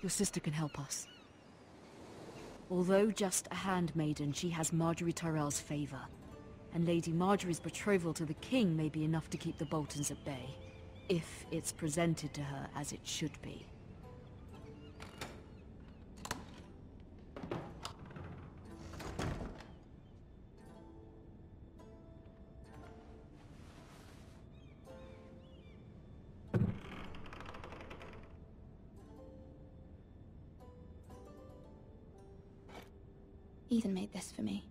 Your sister can help us. Although just a handmaiden, she has Marjorie Tyrell's favor. And Lady Marjorie's betrothal to the king may be enough to keep the Boltons at bay, if it's presented to her as it should be. Ethan made this for me.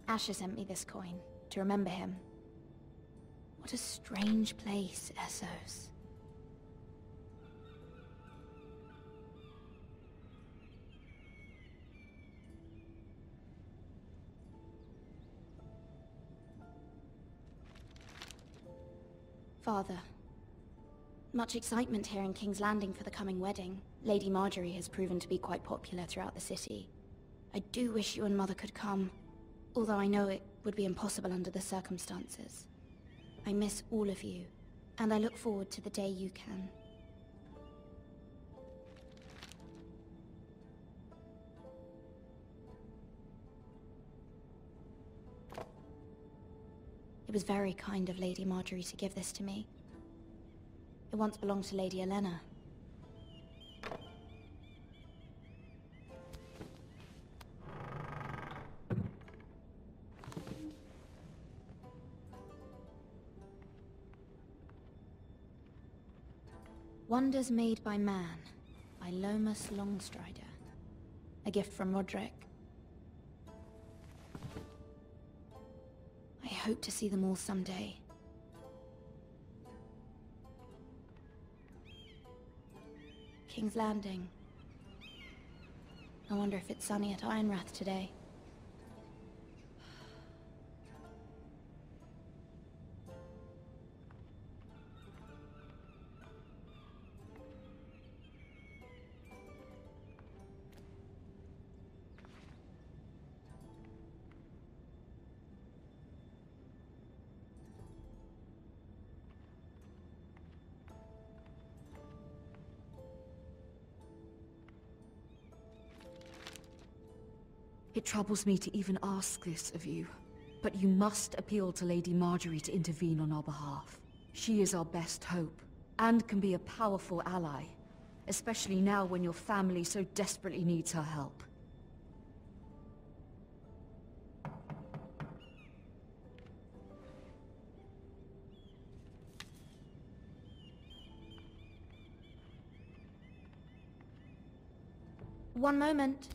Asher sent me this coin, to remember him. What a strange place, Essos. Father, much excitement here in King's Landing for the coming wedding. Lady Marjorie has proven to be quite popular throughout the city. I do wish you and Mother could come, although I know it would be impossible under the circumstances. I miss all of you, and I look forward to the day you can. It was very kind of Lady Marjorie to give this to me. It once belonged to Lady Elena. Wonders Made by Man, by Lomas Longstrider. A gift from Roderick. I hope to see them all someday. King's Landing. I wonder if it's sunny at Ironrath today. It troubles me to even ask this of you, but you must appeal to Lady Marjorie to intervene on our behalf. She is our best hope, and can be a powerful ally, especially now when your family so desperately needs her help. One moment.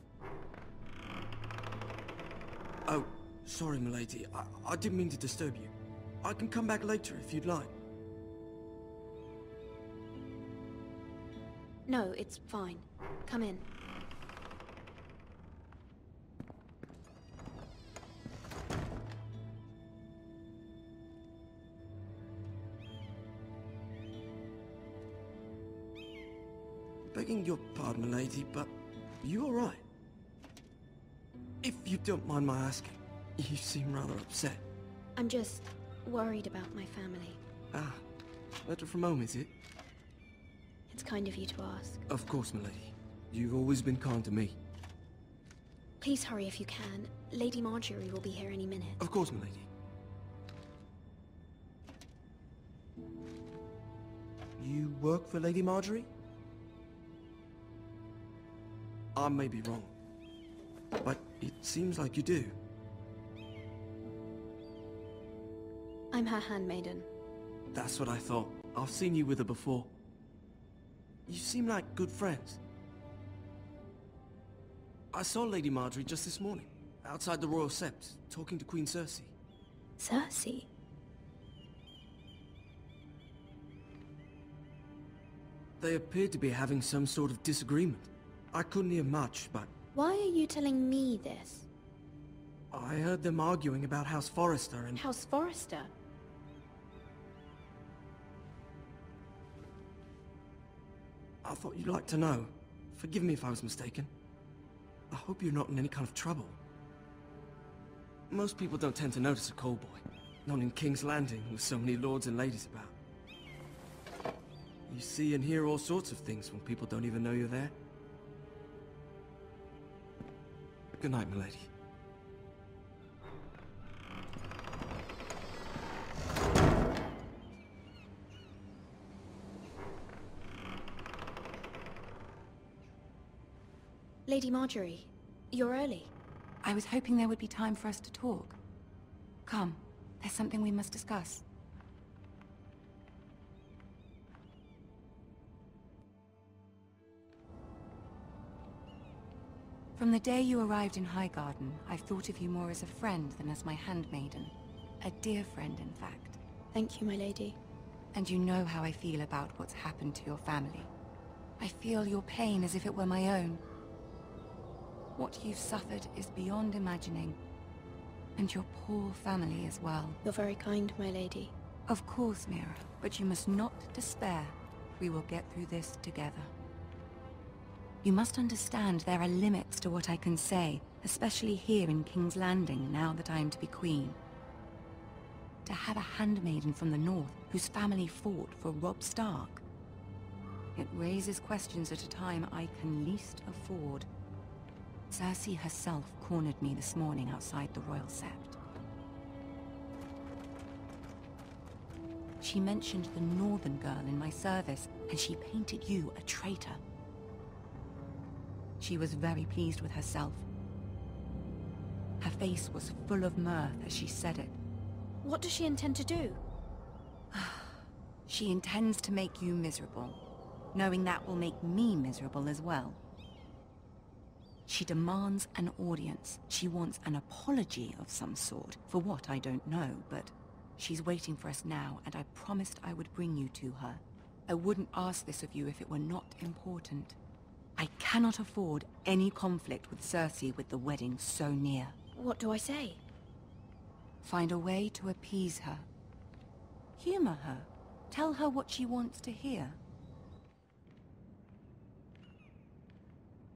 Oh, sorry, milady. I didn't mean to disturb you. I can come back later if you'd like. No, it's fine. Come in. Begging your pardon, milady, but you all right? If you don't mind my asking, you seem rather upset. I'm just worried about my family. Ah, letter from home, is it? It's kind of you to ask. Of course, milady. You've always been kind to me. Please hurry if you can. Lady Marjorie will be here any minute. Of course, milady. You work for Lady Marjorie? I may be wrong, but it seems like you do. I'm her handmaiden. That's what I thought. I've seen you with her before. You seem like good friends. I saw Lady Marjorie just this morning, outside the Royal Sept, talking to Queen Cersei. Cersei? They appeared to be having some sort of disagreement. I couldn't hear much, but... Why are you telling me this? I heard them arguing about House Forrester and... House Forrester? I thought you'd like to know. Forgive me if I was mistaken. I hope you're not in any kind of trouble. Most people don't tend to notice a callboy. Not in King's Landing, with so many lords and ladies about. You see and hear all sorts of things when people don't even know you're there. Good night, milady. Lady Marjorie, you're early. I was hoping there would be time for us to talk. Come, there's something we must discuss. From the day you arrived in Highgarden, I've thought of you more as a friend than as my handmaiden. A dear friend, in fact. Thank you, my lady. And you know how I feel about what's happened to your family. I feel your pain as if it were my own. What you've suffered is beyond imagining. And your poor family as well. You're very kind, my lady. Of course, Mira, but you must not despair. We will get through this together. You must understand there are limits to what I can say, especially here in King's Landing, now that I am to be queen. To have a handmaiden from the north whose family fought for Robb Stark. It raises questions at a time I can least afford. Cersei herself cornered me this morning outside the Royal Sept. She mentioned the northern girl in my service, and she painted you a traitor. She was very pleased with herself. Her face was full of mirth as she said it. What does she intend to do? She intends to make you miserable, knowing that will make me miserable as well. She demands an audience. She wants an apology of some sort, for what I don't know, but she's waiting for us now, and I promised I would bring you to her. I wouldn't ask this of you if it were not important. I cannot afford any conflict with Cersei with the wedding so near. What do I say? Find a way to appease her. Humor her. Tell her what she wants to hear.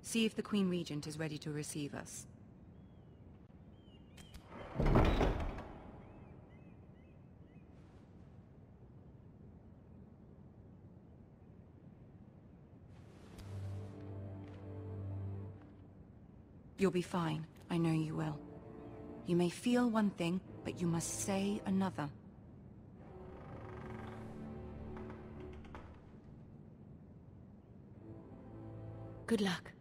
See if the Queen Regent is ready to receive us. You'll be fine. I know you will. You may feel one thing, but you must say another. Good luck.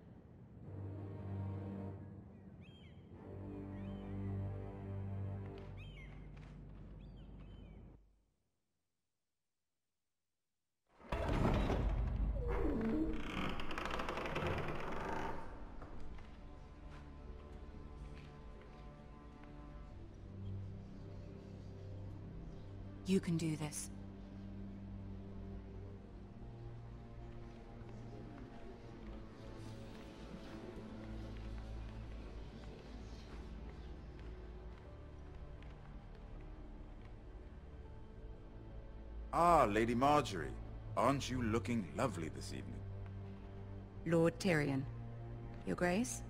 You can do this. Ah, Lady Marjorie. Aren't you looking lovely this evening? Lord Tyrion. Your Grace?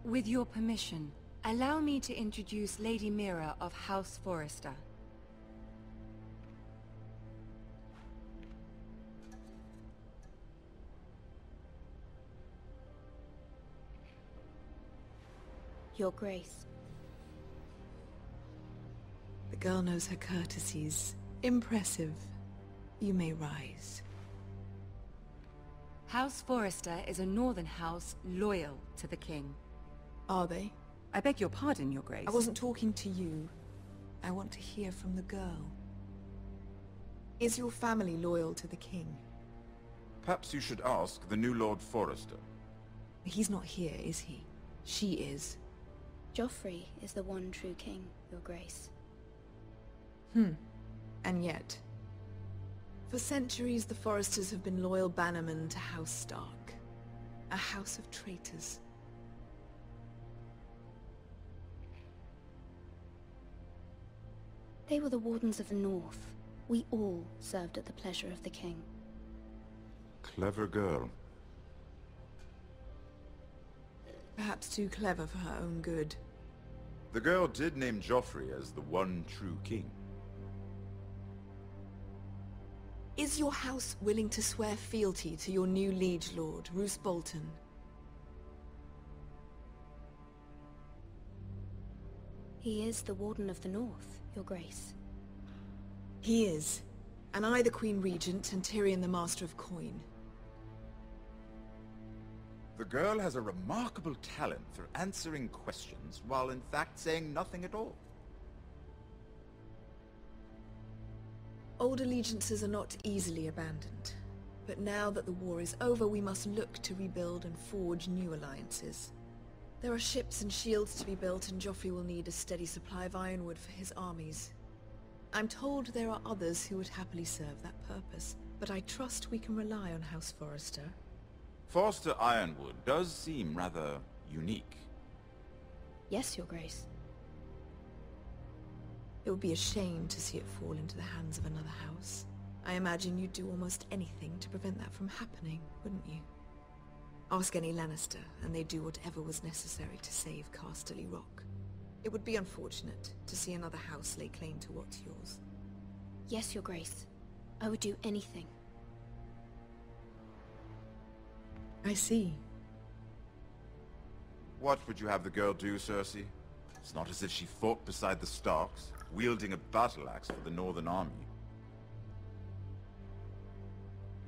With your permission, allow me to introduce Lady Mira of House Forrester. Your Grace. The girl knows her courtesies. Impressive. You may rise. House Forrester is a northern house loyal to the king. Are they? I beg your pardon, Your Grace. I wasn't talking to you. I want to hear from the girl. Is your family loyal to the king? Perhaps you should ask the new Lord Forrester. He's not here, is he? She is. Joffrey is the one true king, Your Grace. And yet, for centuries the Forresters have been loyal bannermen to House Stark. A house of traitors. They were the Wardens of the North. We all served at the pleasure of the king. Clever girl. Perhaps too clever for her own good. The girl did name Joffrey as the one true king. Is your house willing to swear fealty to your new liege lord, Roose Bolton? He is the Warden of the North, Your Grace. He is. And I the Queen Regent and Tyrion the Master of Coin. The girl has a remarkable talent for answering questions while in fact saying nothing at all. Old allegiances are not easily abandoned. But now that the war is over, we must look to rebuild and forge new alliances. There are ships and shields to be built, and Joffrey will need a steady supply of ironwood for his armies. I'm told there are others who would happily serve that purpose, but I trust we can rely on House Forrester. Forrester Ironwood does seem rather unique. Yes, Your Grace. It would be a shame to see it fall into the hands of another house. I imagine you'd do almost anything to prevent that from happening, wouldn't you? Ask any Lannister, and they'd do whatever was necessary to save Casterly Rock. It would be unfortunate to see another house lay claim to what's yours. Yes, Your Grace. I would do anything. I see. What would you have the girl do, Cersei? It's not as if she fought beside the Starks, wielding a battle axe for the Northern Army.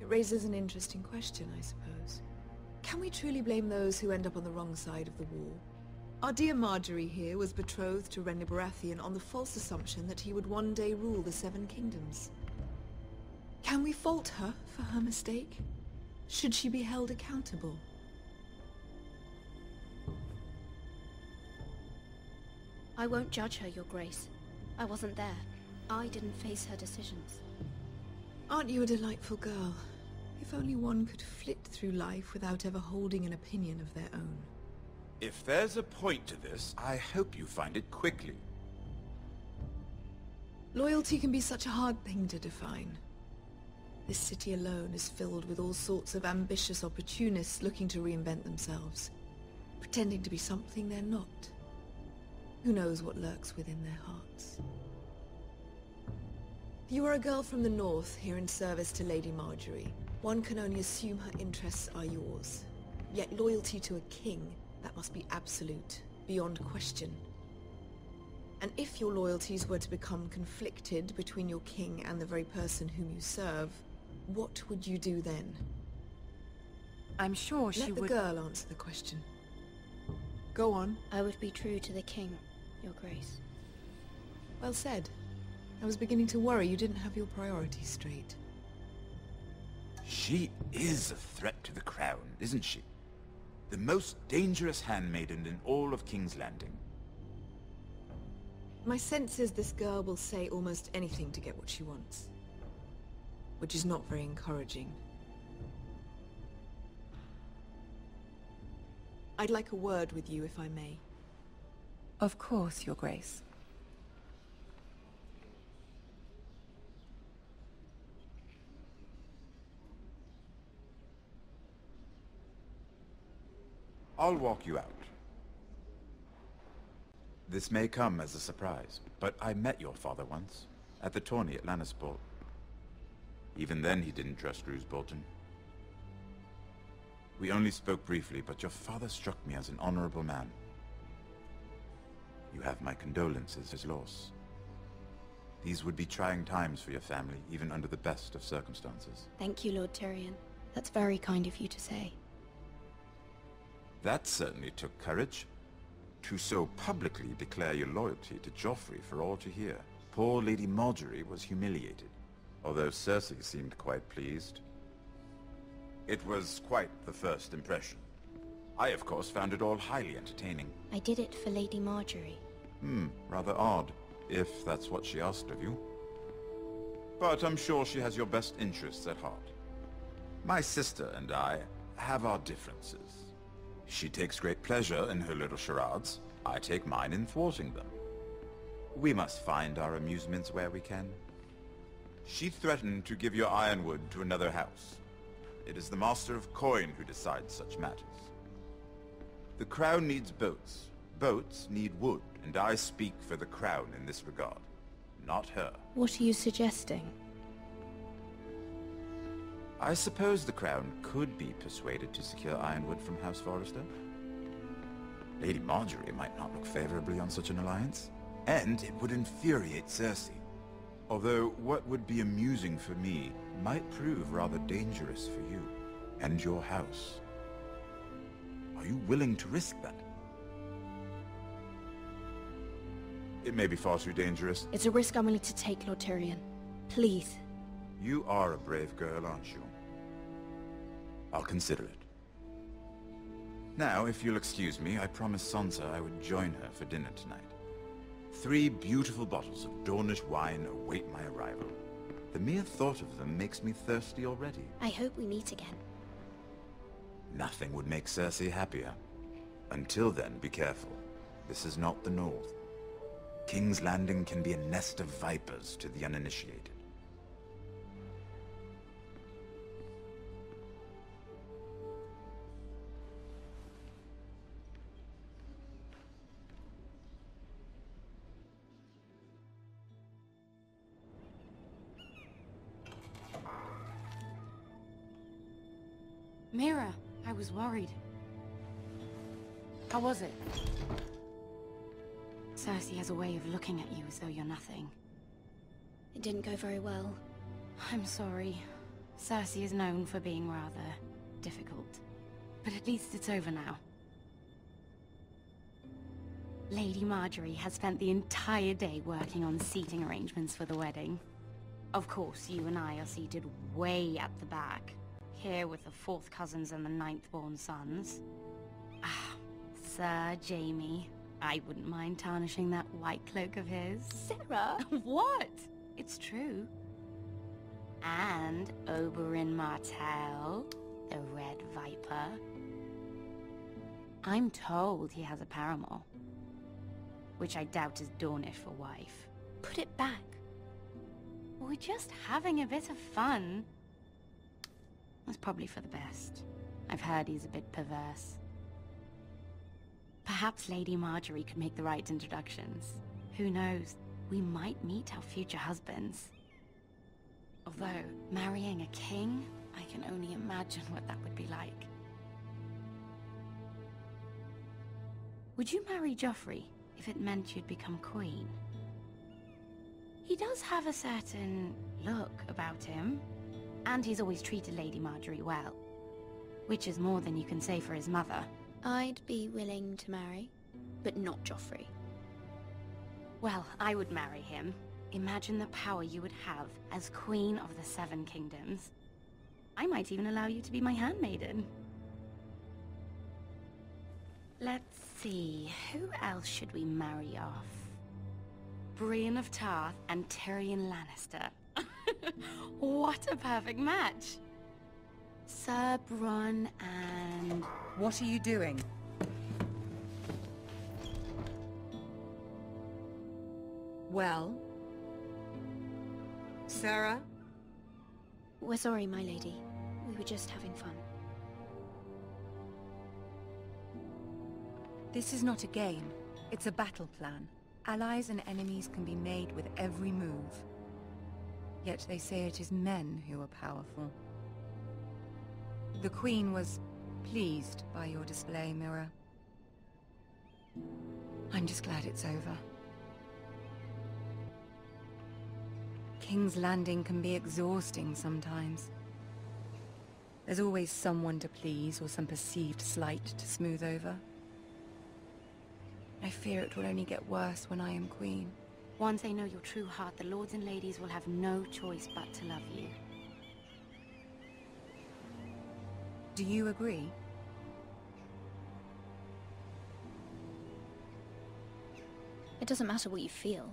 It raises an interesting question, I suppose. Can we truly blame those who end up on the wrong side of the war? Our dear Marjorie here was betrothed to Renly Baratheon on the false assumption that he would one day rule the Seven Kingdoms. Can we fault her for her mistake? Should she be held accountable? I won't judge her, Your Grace. I wasn't there. I didn't face her decisions. Aren't you a delightful girl? If only one could flit through life without ever holding an opinion of their own. If there's a point to this, I hope you find it quickly. Loyalty can be such a hard thing to define. This city alone is filled with all sorts of ambitious opportunists looking to reinvent themselves, pretending to be something they're not. Who knows what lurks within their hearts? You are a girl from the north, here in service to Lady Marjorie. One can only assume her interests are yours. Yet loyalty to a king, that must be absolute, beyond question. And if your loyalties were to become conflicted between your king and the very person whom you serve, what would you do then? I'm sure she would... Let the girl answer the question. Go on. I would be true to the king, Your Grace. Well said. I was beginning to worry you didn't have your priorities straight. She is a threat to the crown, isn't she? The most dangerous handmaiden in all of King's Landing. My sense is this girl will say almost anything to get what she wants. Which is not very encouraging. I'd like a word with you, if I may. Of course, Your Grace. I'll walk you out. This may come as a surprise, but I met your father once, at the tourney at Lannisport. Even then he didn't trust Roose Bolton. We only spoke briefly, but your father struck me as an honorable man. You have my condolences for his loss. These would be trying times for your family, even under the best of circumstances. Thank you, Lord Tyrion. That's very kind of you to say. That certainly took courage. To so publicly declare your loyalty to Joffrey for all to hear. Poor Lady Marjorie was humiliated, although Cersei seemed quite pleased. It was quite the first impression. I, of course, found it all highly entertaining. I did it for Lady Marjorie. Rather odd, if that's what she asked of you. But I'm sure she has your best interests at heart. My sister and I have our differences. She takes great pleasure in her little charades. I take mine in thwarting them. We must find our amusements where we can. She threatened to give your ironwood to another house. It is the Master of Coin who decides such matters. The crown needs boats. Boats need wood, and I speak for the crown in this regard. Not her. What are you suggesting? I suppose the crown could be persuaded to secure ironwood from House Forrester. Lady Marjorie might not look favorably on such an alliance, and it would infuriate Cersei. Although what would be amusing for me might prove rather dangerous for you and your house. Are you willing to risk that? It may be far too dangerous. It's a risk I'm willing to take, Lord Tyrion. Please. You are a brave girl, aren't you? I'll consider it. Now, if you'll excuse me, I promised Sansa I would join her for dinner tonight. 3 beautiful bottles of Dornish wine await my arrival. The mere thought of them makes me thirsty already. I hope we meet again. Nothing would make Cersei happier. Until then, be careful. This is not the North. King's Landing can be a nest of vipers to the uninitiated. Mira, I was worried. How was it? Cersei has a way of looking at you as though you're nothing. It didn't go very well. I'm sorry. Cersei is known for being rather difficult. But at least it's over now. Lady Marjorie has spent the entire day working on seating arrangements for the wedding. Of course, you and I are seated way at the back. Here with the 4th cousins and the 9th-born sons. Ah, Sir Jaime. I wouldn't mind tarnishing that white cloak of his. Sarah! What? It's true. And Oberyn Martell, the Red Viper. I'm told he has a paramour. Which I doubt is Dornish for wife. Put it back. We're just having a bit of fun. That's probably for the best. I've heard he's a bit perverse. Perhaps Lady Marjorie could make the right introductions. Who knows? We might meet our future husbands. Although, marrying a king, I can only imagine what that would be like. Would you marry Joffrey if it meant you'd become queen? He does have a certain look about him. And he's always treated Lady Marjorie well. Which is more than you can say for his mother. I'd be willing to marry, but not Joffrey. Well, I would marry him. Imagine the power you would have as Queen of the 7 Kingdoms. I might even allow you to be my handmaiden. Let's see, who else should we marry off? Brienne of Tarth and Tyrion Lannister. What a perfect match! Sir Bronn and... What are you doing? Well? Sarah? We're sorry, my lady. We were just having fun. This is not a game. It's a battle plan. Allies and enemies can be made with every move. Yet they say it is men who are powerful. The Queen was pleased by your display, Mira. I'm just glad it's over. King's Landing can be exhausting sometimes. There's always someone to please or some perceived slight to smooth over. I fear it will only get worse when I am Queen. Once they know your true heart, the lords and ladies will have no choice but to love you. Do you agree? It doesn't matter what you feel.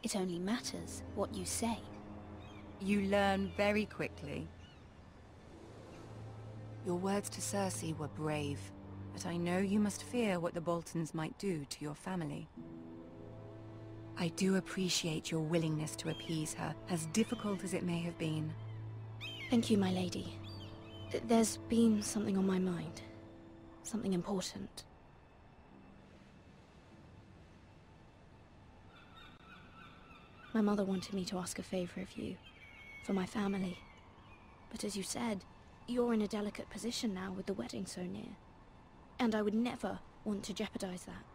It only matters what you say. You learn very quickly. Your words to Cersei were brave, but I know you must fear what the Boltons might do to your family. I do appreciate your willingness to appease her, as difficult as it may have been. Thank you, my lady. There's been something on my mind. Something important. My mother wanted me to ask a favor of you, for my family. But as you said, you're in a delicate position now with the wedding so near. And I would never want to jeopardize that.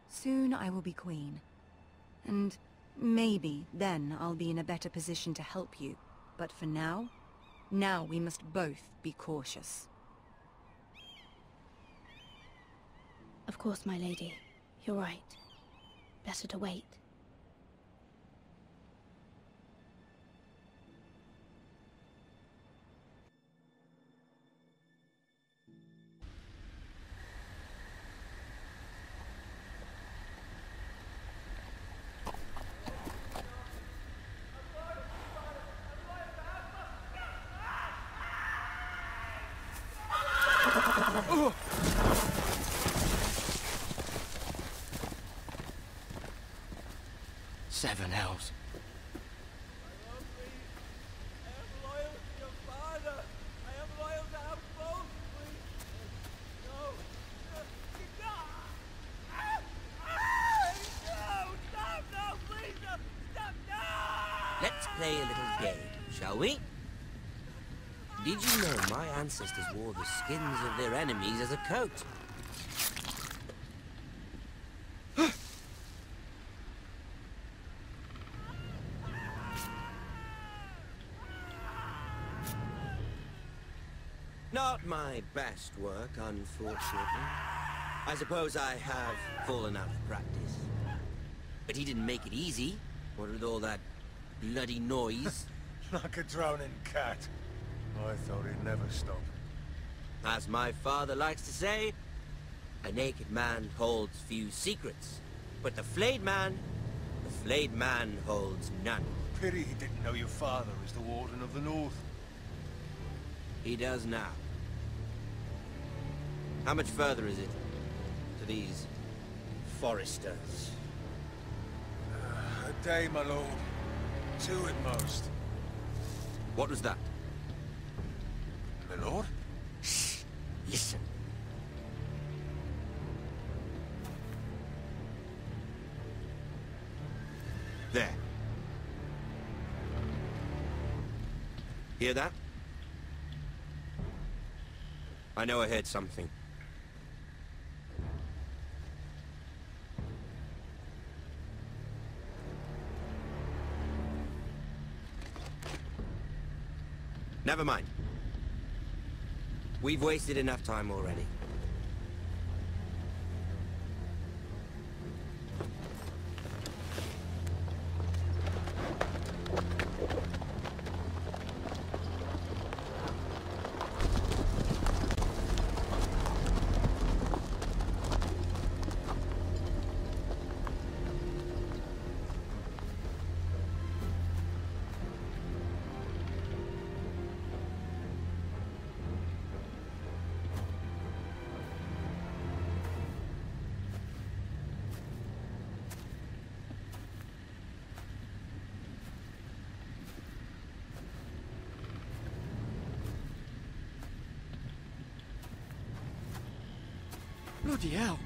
Soon I will be queen. And maybe then I'll be in a better position to help you. But for now we must both be cautious. Of course, my lady. You're right. Better to wait. Seven hells. Let's play a little game, shall we? Did you know my ancestors wore the skins of their enemies as a coat? Not my best work, unfortunately. I suppose I have fallen out of practice. But he didn't make it easy, what with all that bloody noise. Like a drowning cat. I thought he'd never stop. As my father likes to say, a naked man holds few secrets. But the flayed man holds none. Pity he didn't know your father is the Warden of the North. He does now. How much further is it to these Forresters? A day, my lord. 2 at most. What was that? My lord? Shh! Listen. There. Hear that? I know I heard something. Never mind. We've wasted enough time already. Bloody hell.